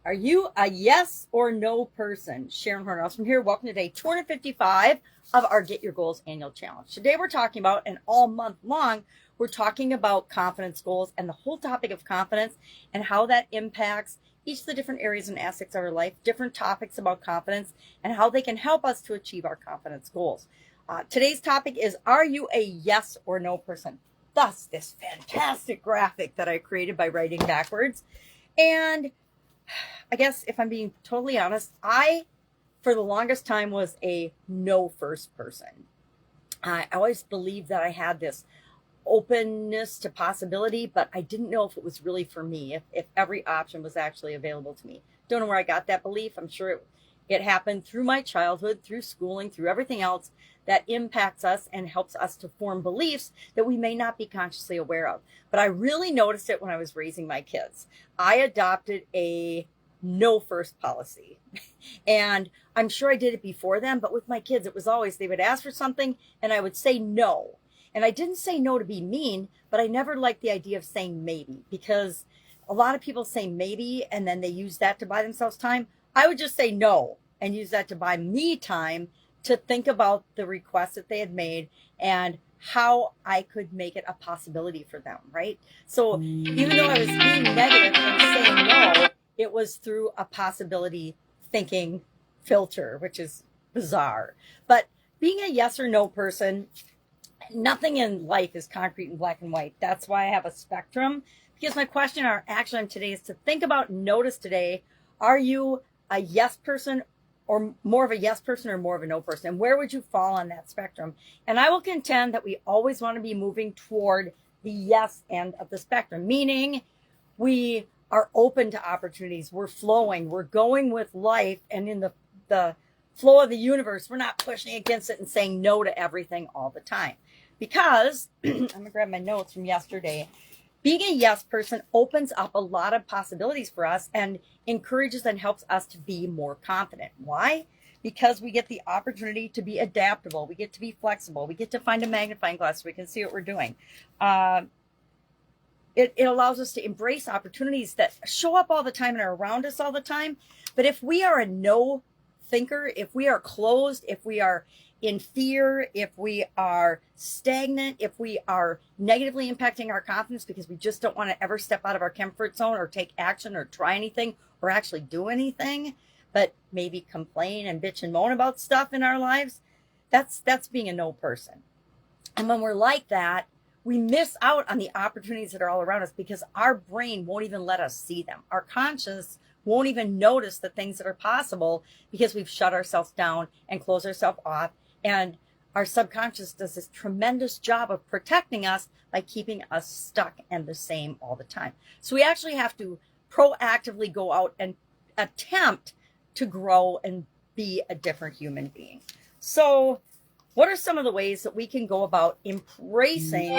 Are you a yes or no person? Sharon Horne-Ellstrom here. Welcome to day 255 of our Get Your Goals annual challenge. Today we're talking about, and all month long, we're talking about confidence goals and the whole topic of confidence and how that impacts each of the different areas and aspects of our life, different topics about confidence, and how they can help us to achieve our confidence goals. Today's topic is, are you a yes or no person? Thus, this fantastic graphic that I created by writing backwards. And I guess if I'm being totally honest, I, for the longest time, was a no first person. I always believed that I had this openness to possibility, but I didn't know if it was really for me, if every option was actually available to me. Don't know where I got that belief. I'm sure it happened through my childhood, through schooling, through everything else that impacts us and helps us to form beliefs that we may not be consciously aware of. But I really noticed it when I was raising my kids. I adopted a no first policy. And I'm sure I did it before them, but with my kids, it was always, they would ask for something and I would say no. And I didn't say no to be mean, but I never liked the idea of saying maybe, because a lot of people say maybe and then they use that to buy themselves time. I would just say no and use that to buy me time to think about the request that they had made and how I could make it a possibility for them, right? So even though I was being negative and saying no, it was through a possibility thinking filter, which is bizarre. But being a yes or no person, nothing in life is concrete and black and white. That's why I have a spectrum, because my question or action today is to think about and notice today, are you a yes person or more of a yes person or more of a no person? And where would you fall on that spectrum? And I will contend that we always want to be moving toward the yes end of the spectrum, meaning we are open to opportunities. We're flowing. We're going with life. And in the flow of the universe, we're not pushing against it and saying no to everything all the time. Because I'm going to grab my notes from yesterday. Being a yes person opens up a lot of possibilities for us and encourages and helps us to be more confident. Why? Because we get the opportunity to be adaptable. We get to be flexible. We get to find a magnifying glass so we can see what we're doing. It allows us to embrace opportunities that show up all the time and are around us all the time. But if we are a no thinker, if we are closed, if we are in fear, if we are stagnant, if we are negatively impacting our confidence because we just don't want to ever step out of our comfort zone or take action or try anything or actually do anything, but maybe complain and bitch and moan about stuff in our lives, that's being a no person. And when we're like that, we miss out on the opportunities that are all around us because our brain won't even let us see them. Our conscience won't even notice the things that are possible because we've shut ourselves down and closed ourselves off. And our subconscious does this tremendous job of protecting us by keeping us stuck and the same all the time. So we actually have to proactively go out and attempt to grow and be a different human being. So what are some of the ways that we can go about embracing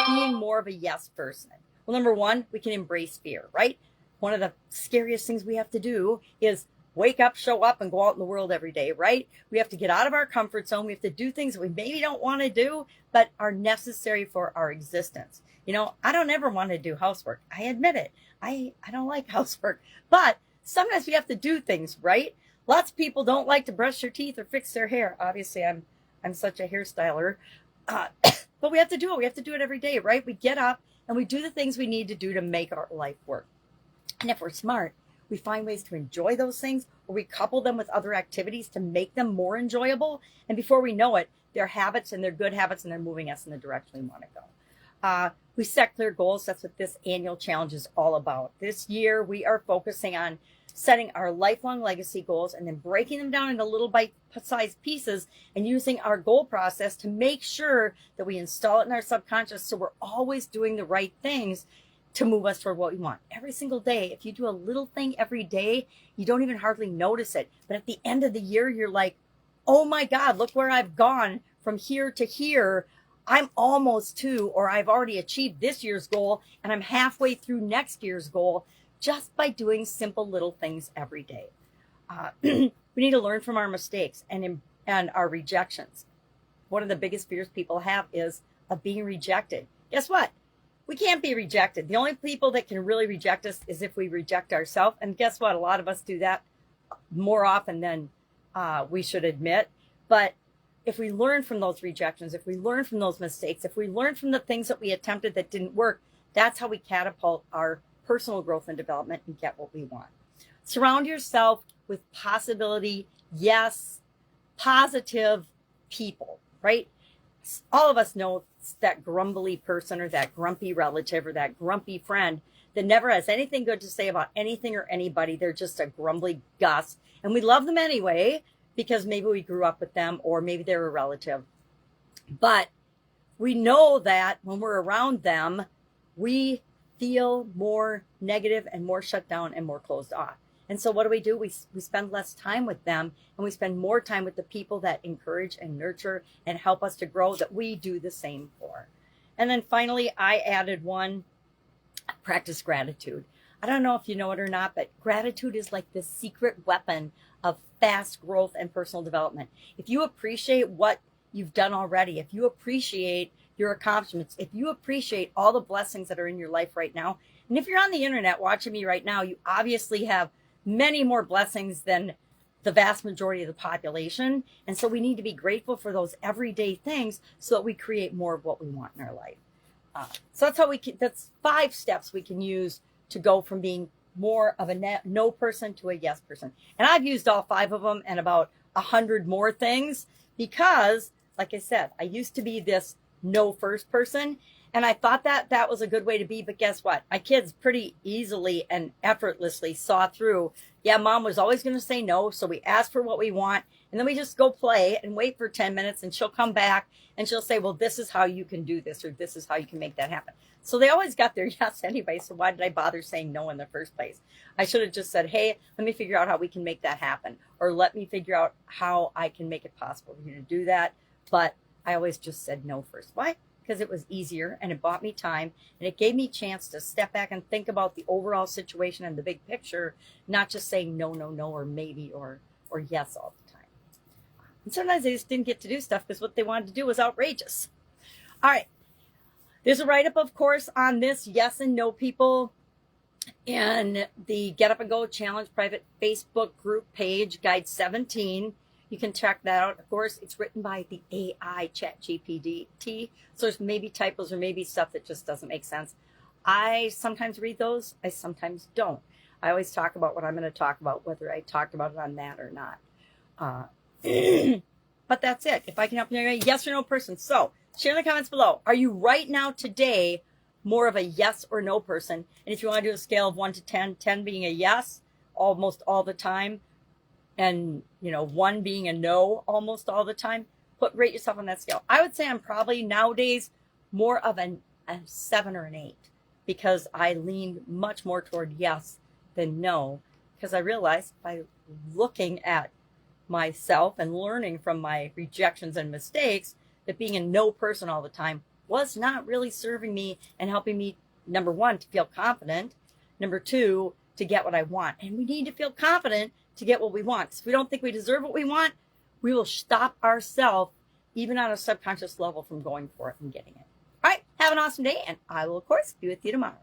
being more of a yes person? Well, number one, we can embrace fear, right? One of the scariest things we have to do is wake up, show up, and go out in the world every day, right? We have to get out of our comfort zone. We have to do things that we maybe don't want to do, but are necessary for our existence. You know, I don't ever want to do housework. I admit it. I don't like housework, but sometimes we have to do things, right? Lots of people don't like to brush their teeth or fix their hair. Obviously, I'm such a hairstyler, but we have to do it. We have to do it every day, right? We get up and we do the things we need to do to make our life work. And if we're smart, we find ways to enjoy those things, or we couple them with other activities to make them more enjoyable. And before we know it, they're habits and they're good habits and they're moving us in the direction we want to go. We set clear goals. That's what this annual challenge is all about. This year, we are focusing on setting our lifelong legacy goals and then breaking them down into little bite-sized pieces and using our goal process to make sure that we install it in our subconscious so we're always doing the right things to move us toward what we want. Every single day, if you do a little thing every day, you don't even hardly notice it. But at the end of the year, you're like, oh my God, look where I've gone from here to here. I'm almost to, or I've already achieved this year's goal, and I'm halfway through next year's goal just by doing simple little things every day. We need to learn from our mistakes and our rejections. One of the biggest fears people have is of being rejected. Guess what? we can't be rejected. The only people that can really reject us is if we reject ourselves. And guess what? A lot of us do that more often than we should admit. But if we learn from those rejections, if we learn from those mistakes, if we learn from the things that we attempted that didn't work, that's how we catapult our personal growth and development and get what we want. Surround yourself with possibility, yes, positive people, right? All of us know that grumbly person or that grumpy relative or that grumpy friend that never has anything good to say about anything or anybody. They're just a grumbly Gus. And we love them anyway because maybe we grew up with them or maybe they're a relative. But we know that when we're around them, we feel more negative and more shut down and more closed off. And so what do? We spend less time with them and we spend more time with the people that encourage and nurture and help us to grow, that we do the same for. And then finally, I added one, practice gratitude. I don't know if you know it or not, but gratitude is like the secret weapon of fast growth and personal development. If you appreciate what you've done already, if you appreciate your accomplishments, if you appreciate all the blessings that are in your life right now, and if you're on the internet watching me right now, you obviously have many more blessings than the vast majority of the population. And so we need to be grateful for those everyday things so that we create more of what we want in our life. So that's how that's 5 steps we can use to go from being more of a no person to a yes person. And I've used all 5 of them and about 100 more things because, like I said, I used to be this no first person. And I thought that was a good way to be. But guess what? My kids pretty easily and effortlessly saw through. Yeah, mom was always going to say no. So we ask for what we want. And then we just go play and wait for 10 minutes. And she'll come back and she'll say, well, this is how you can do this. Or this is how you can make that happen. So they always got their yes anyway. So why did I bother saying no in the first place? I should have just said, hey, let me figure out how we can make that happen. Or let me figure out how I can make it possible for you to do that. But I always just said no first. Why? Because it was easier and it bought me time and it gave me a chance to step back and think about the overall situation and the big picture, not just saying no, no, no, or maybe, or yes all the time. And sometimes they just didn't get to do stuff because what they wanted to do was outrageous. All right. There's a write-up, of course, on this yes and no people in the Get Up and Go Challenge private Facebook group page, Guide 17. You can check that out. Of course, it's written by the AI ChatGPT. So there's maybe typos or maybe stuff that just doesn't make sense. I sometimes read those. I sometimes don't. I always talk about what I'm going to talk about, whether I talked about it on that or not. But that's it. If I can help you, yes or no person. So share in the comments below. Are you right now today more of a yes or no person? And if you want to do a scale of 1 to 10, 10 being a yes almost all the time, and 1 being a no almost all the time, rate yourself on that scale. I would say I'm probably nowadays more of a 7 or an 8 because I lean much more toward yes than no, because I realized by looking at myself and learning from my rejections and mistakes that being a no person all the time was not really serving me and helping me, number 1, to feel confident, number 2, to get what I want. And we need to feel confident to get what we want. Because if we don't think we deserve what we want, we will stop ourselves, even on a subconscious level, from going for it and getting it. All right, have an awesome day, and I will, of course, be with you tomorrow.